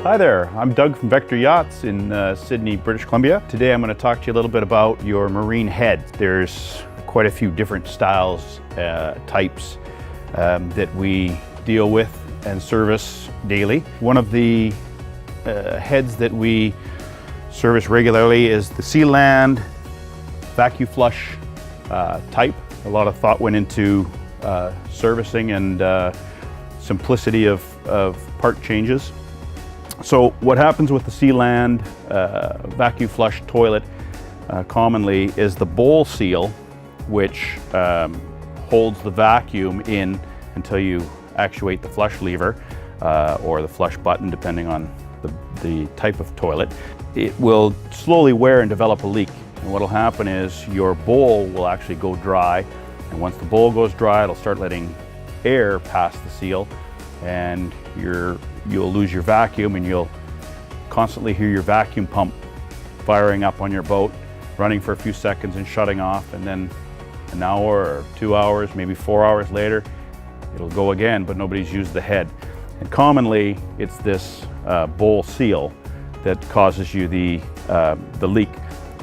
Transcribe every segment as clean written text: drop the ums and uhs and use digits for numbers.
Hi there, I'm Doug from Vector Yachts in Sydney, British Columbia. Today I'm going to talk to you a little bit about your marine head. There's quite a few different styles, types that we deal with and service daily. One of the heads that we service regularly is the Sealand vacuum flush type. A lot of thought went into servicing and simplicity of part changes. So what happens with the Sealand vacuum flush toilet commonly is the bowl seal, which holds the vacuum in until you actuate the flush lever or the flush button, depending on the type of toilet. It will slowly wear and develop a leak. And what will happen is your bowl will actually go dry. And once the bowl goes dry, it'll start letting air past the seal, and you'll lose your vacuum, and you'll constantly hear your vacuum pump firing up on your boat, running for a few seconds and shutting off, and then an hour or 2 hours, maybe 4 hours later, it'll go again, but nobody's used the head. And commonly, it's this bowl seal that causes you the leak.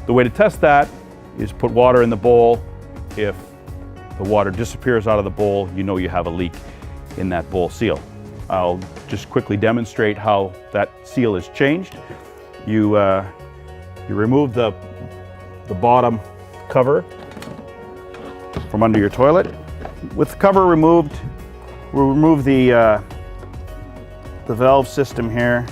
The way to test that is put water in the bowl. If the water disappears out of the bowl, you know you have a leak in that bowl seal. I'll just quickly demonstrate how that seal is changed. You remove the bottom cover from under your toilet. With the cover removed, we'll remove the valve system here.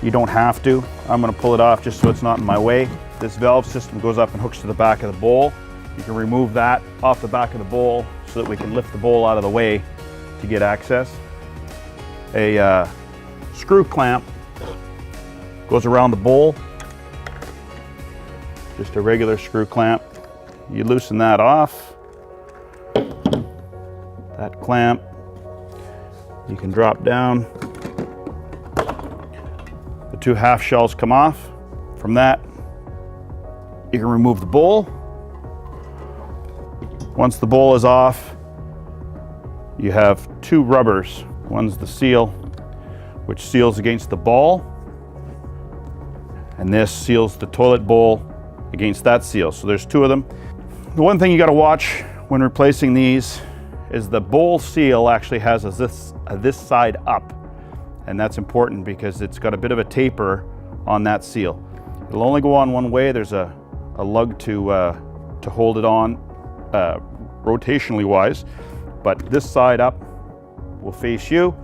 You don't have to. I'm going to pull it off just so it's not in my way. This valve system goes up and hooks to the back of the bowl. You can remove that off the back of the bowl so that we can lift the bowl out of the way to get access. A screw clamp goes around the bowl, just a regular screw clamp. You loosen that off, that clamp, you can drop down. The two half shells come off. From that, you can remove the bowl. Once the bowl is off, you have two rubbers. One's the seal, which seals against the ball, and this seals the toilet bowl against that seal. So there's two of them. The one thing you got to watch when replacing these is the bowl seal actually has this side up, and that's important because it's got a bit of a taper on that seal. It'll only go on one way. There's a lug to hold it on rotationally wise, but this side up will face you.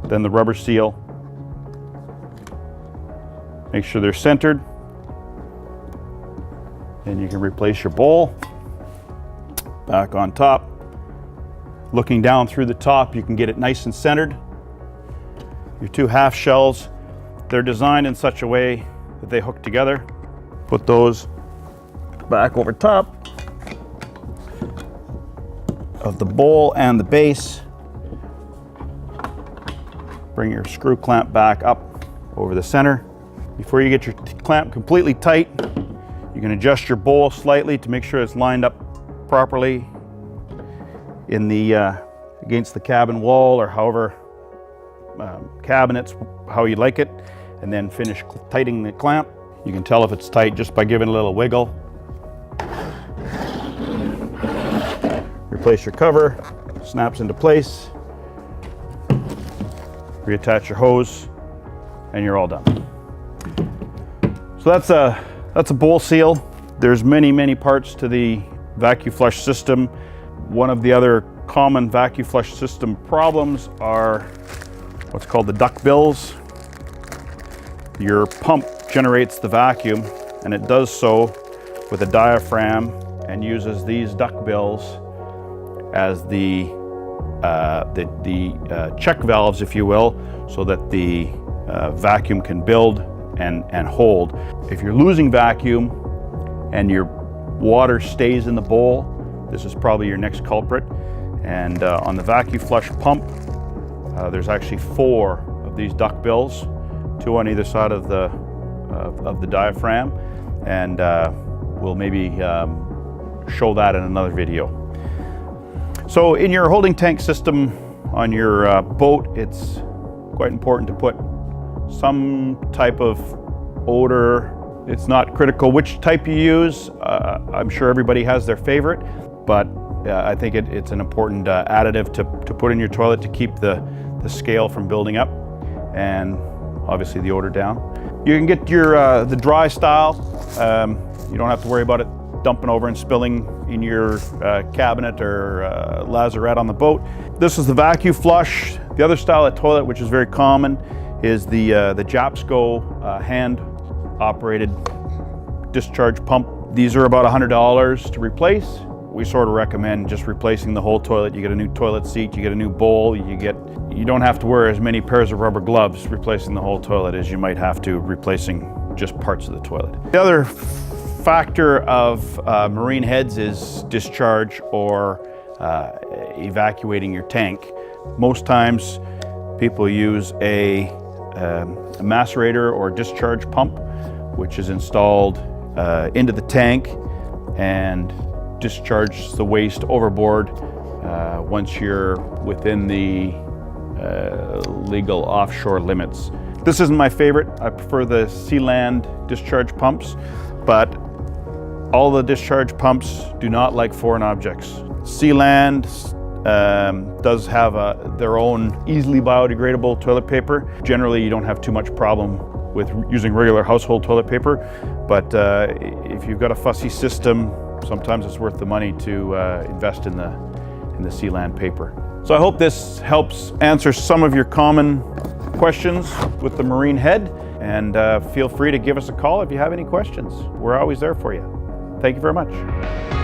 Then the rubber seal. Make sure they're centered. And you can replace your bowl. Back on top. Looking down through the top, you can get it nice and centered. Your two half shells, they're designed in such a way that they hook together. Put those back over top of the bowl and the base. Bring your screw clamp back up over the center. Before you get your clamp completely tight, you can adjust your bowl slightly to make sure it's lined up properly in the against the cabin wall, or however cabinets, how you like it, and then finish tightening the clamp. You can tell if it's tight just by giving it a little wiggle. Replace your cover, snaps into place. Reattach your hose, and you're all done. So that's a bowl seal. There's many parts to the vacuum flush system. One of the other common vacuum flush system problems are what's called the duck bills. Your pump generates the vacuum, and it does so with a diaphragm and uses these duck bills as the check valves, if you will, so that the vacuum can build and hold. If you're losing vacuum and your water stays in the bowl, this is probably your next culprit. And on the vacuum flush pump, there's actually 4 of these duck bills, 2 on either side of the diaphragm, and we'll maybe show that in another video. So in your holding tank system on your boat, it's quite important to put some type of odor. It's not critical which type you use. I'm sure everybody has their favorite, but I think it's an important additive to put in your toilet to keep the scale from building up and obviously the odor down. You can get your the dry style. You don't have to worry about it dumping over and spilling in your cabinet or lazarette on the boat. This is the vacuum flush. The other style of toilet, which is very common, is the Japsco hand-operated discharge pump. These are about $100 to replace. We sort of recommend just replacing the whole toilet. You get a new toilet seat, you get a new bowl, you don't have to wear as many pairs of rubber gloves replacing the whole toilet as you might have to replacing just parts of the toilet. The other factor of marine heads is discharge or evacuating your tank. Most times people use a macerator or discharge pump, which is installed into the tank and discharge the waste overboard once you're within the legal offshore limits. This isn't my favorite. I prefer the Sealand discharge pumps, but all the discharge pumps do not like foreign objects. Sealand does have their own easily biodegradable toilet paper. Generally, you don't have too much problem with using regular household toilet paper, but if you've got a fussy system, sometimes it's worth the money to invest in the Sealand paper. So I hope this helps answer some of your common questions with the marine head, and feel free to give us a call if you have any questions. We're always there for you. Thank you very much.